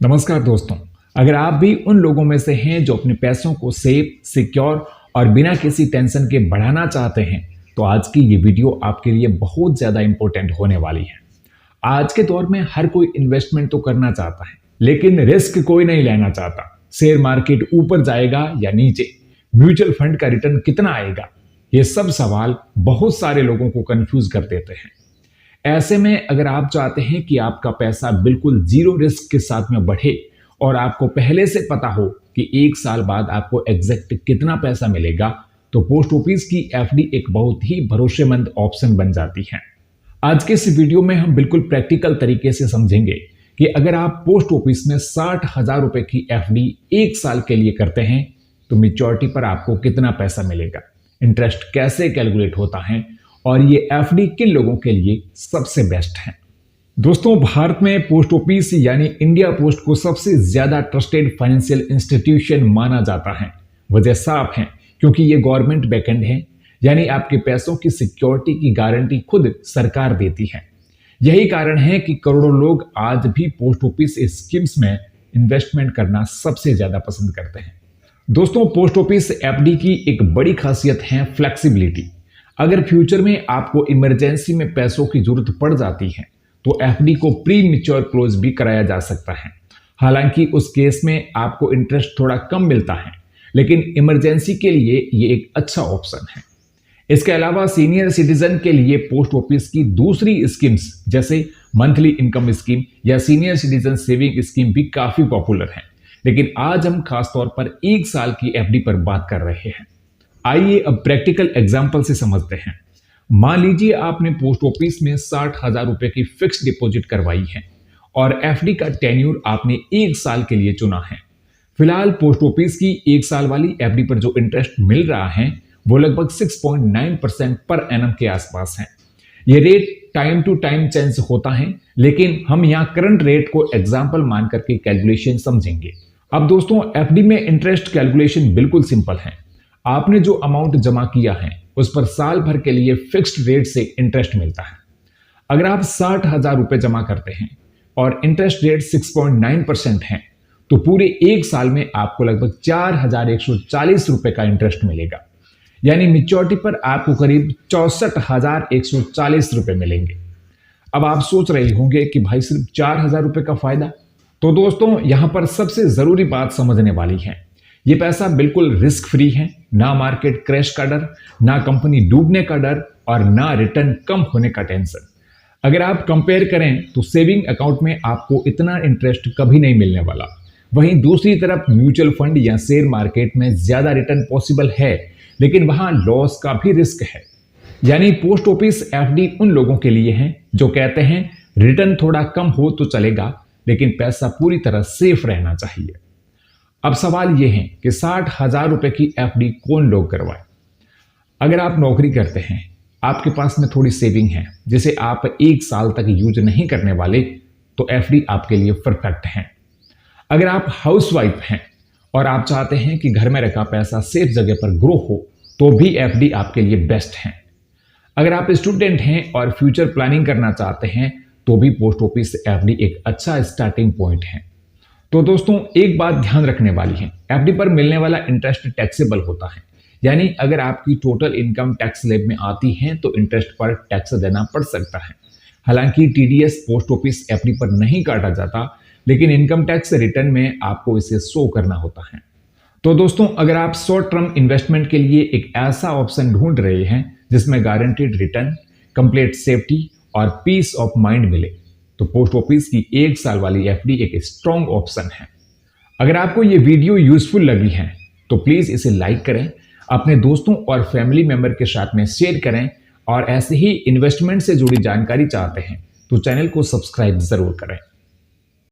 नमस्कार दोस्तों। अगर आप भी उन लोगों में से हैं जो अपने पैसों को सेफ, सिक्योर और बिना किसी टेंशन के बढ़ाना चाहते हैं, तो आज की ये वीडियो आपके लिए बहुत ज़्यादा इंपॉर्टेंट होने वाली है। आज के दौर में हर कोई इन्वेस्टमेंट तो करना चाहता है, लेकिन रिस्क कोई नहीं लेना चाहता। शेयर मार्केट ऊपर जाएगा या नीचे, म्यूचुअल फंड का रिटर्न कितना आएगा, ये सब सवाल बहुत सारे लोगों को कंफ्यूज कर देते हैं। ऐसे में अगर आप चाहते हैं कि आपका पैसा बिल्कुल जीरो रिस्क के साथ में बढ़े और आपको पहले से पता हो कि एक साल बाद आपको एग्जैक्ट कितना पैसा मिलेगा, तो पोस्ट ऑफिस की एफडी एक बहुत ही भरोसेमंद ऑप्शन बन जाती है। आज के इस वीडियो में हम बिल्कुल प्रैक्टिकल तरीके से समझेंगे कि अगर आप पोस्ट ऑफिस में 60,000 रुपए की एफडी एक साल के लिए करते हैं तो मैच्योरिटी पर आपको कितना पैसा मिलेगा, इंटरेस्ट कैसे कैलकुलेट होता है और ये एफडी किन लोगों के लिए सबसे बेस्ट है। दोस्तों, भारत में पोस्ट ऑफिस यानी इंडिया पोस्ट को सबसे ज्यादा ट्रस्टेड फाइनेंशियल इंस्टीट्यूशन माना जाता है। वजह साफ है, क्योंकि ये गवर्नमेंट बैकएंड है, यानी आपके पैसों की सिक्योरिटी की गारंटी खुद सरकार देती है। यही कारण है कि करोड़ों लोग आज भी पोस्ट ऑफिस स्कीम्स में इन्वेस्टमेंट करना सबसे ज्यादा पसंद करते हैं। दोस्तों, पोस्ट ऑफिस एफडी की एक बड़ी खासियत है फ्लेक्सिबिलिटी। अगर फ्यूचर में आपको इमरजेंसी में पैसों की जरूरत पड़ जाती है तो एफडी को प्री मैच्योर क्लोज भी कराया जा सकता है। हालांकि उस केस में आपको इंटरेस्ट थोड़ा कम मिलता है, लेकिन इमरजेंसी के लिए ये एक अच्छा ऑप्शन है। इसके अलावा सीनियर सिटीजन के लिए पोस्ट ऑफिस की दूसरी स्कीम्स जैसे मंथली इनकम स्कीम या सीनियर सिटीजन सेविंग स्कीम भी काफी पॉपुलर है, लेकिन आज हम खासतौर पर एक साल की एफडी पर बात कर रहे हैं। आइए अब प्रैक्टिकल एग्जांपल से समझते हैं। मान लीजिए आपने पोस्ट ऑफिस में 60,000 रुपए की फिक्स डिपॉजिट करवाई है और एफडी का टेन्यूर आपने एक साल के लिए चुना है। फिलहाल पोस्ट ऑफिस की एक साल वाली एफडी पर जो इंटरेस्ट मिल रहा है वो लगभग 6.9% पर एनम के आसपास है। ये rate time to time change होता है, लेकिन हम यहाँ करंट रेट को एग्जाम्पल मान करके कैलकुलेशन समझेंगे। अब दोस्तों, एफडी में इंटरेस्ट कैलकुलेशन बिल्कुल सिंपल है। आपने जो अमाउंट जमा किया है उस पर साल भर के लिए फिक्स्ड रेट से इंटरेस्ट मिलता है। अगर आप 60,000 रुपए जमा करते हैं और इंटरेस्ट रेट 6.9% है, तो पूरे एक साल में आपको लगभग 4,140 रुपए का इंटरेस्ट मिलेगा। यानी मैच्योरिटी पर आपको करीब 64,140 रुपए मिलेंगे। अब आप सोच रहे होंगे कि भाई सिर्फ 4,000 रुपए का फायदा। तो दोस्तों, यहां पर सबसे जरूरी बात समझने वाली है, ये पैसा बिल्कुल रिस्क फ्री है। ना मार्केट क्रैश का डर, ना कंपनी डूबने का डर और ना रिटर्न कम होने का टेंशन। अगर आप कंपेयर करें तो सेविंग अकाउंट में आपको इतना इंटरेस्ट कभी नहीं मिलने वाला। वहीं दूसरी तरफ म्यूचुअल फंड या शेयर मार्केट में ज्यादा रिटर्न पॉसिबल है, लेकिन वहां लॉस का भी रिस्क है। यानी पोस्ट ऑफिस एफडी उन लोगों के लिए है जो कहते हैं रिटर्न थोड़ा कम हो तो चलेगा, लेकिन पैसा पूरी तरह सेफ रहना चाहिए। अब सवाल यह है कि 60,000 रुपए की एफडी कौन लोग करवाए। अगर आप नौकरी करते हैं, आपके पास में थोड़ी सेविंग है जिसे आप एक साल तक यूज नहीं करने वाले, तो एफडी आपके लिए परफेक्ट है। अगर आप हाउसवाइफ हैं और आप चाहते हैं कि घर में रखा पैसा सेफ जगह पर ग्रो हो, तो भी एफडी आपके लिए बेस्ट है। अगर आप स्टूडेंट हैं और फ्यूचर प्लानिंग करना चाहते हैं, तो भी पोस्ट ऑफिस एफडी एक अच्छा स्टार्टिंग पॉइंट है। तो दोस्तों, एक बात ध्यान रखने वाली है, एफडी पर मिलने वाला इंटरेस्ट टैक्सेबल होता है। यानी अगर आपकी टोटल इनकम टैक्स स्लैब में आती है तो इंटरेस्ट पर टैक्स देना पड़ सकता है। हालांकि टीडीएस पोस्ट ऑफिस एफडी पर नहीं काटा जाता, लेकिन इनकम टैक्स रिटर्न में आपको इसे शो करना होता है। तो दोस्तों, अगर आप शॉर्ट टर्म इन्वेस्टमेंट के लिए एक ऐसा ऑप्शन ढूंढ रहे हैं जिसमें गारंटीड रिटर्न, कंप्लीट सेफ्टी और पीस ऑफ माइंड मिले, तो पोस्ट ऑफिस की एक साल वाली एफडी एक स्ट्रॉन्ग ऑप्शन है। अगर आपको ये वीडियो यूजफुल लगी है तो प्लीज इसे लाइक करें, अपने दोस्तों और फैमिली मेंबर के साथ में शेयर करें, और ऐसे ही इन्वेस्टमेंट से जुड़ी जानकारी चाहते हैं तो चैनल को सब्सक्राइब जरूर करें।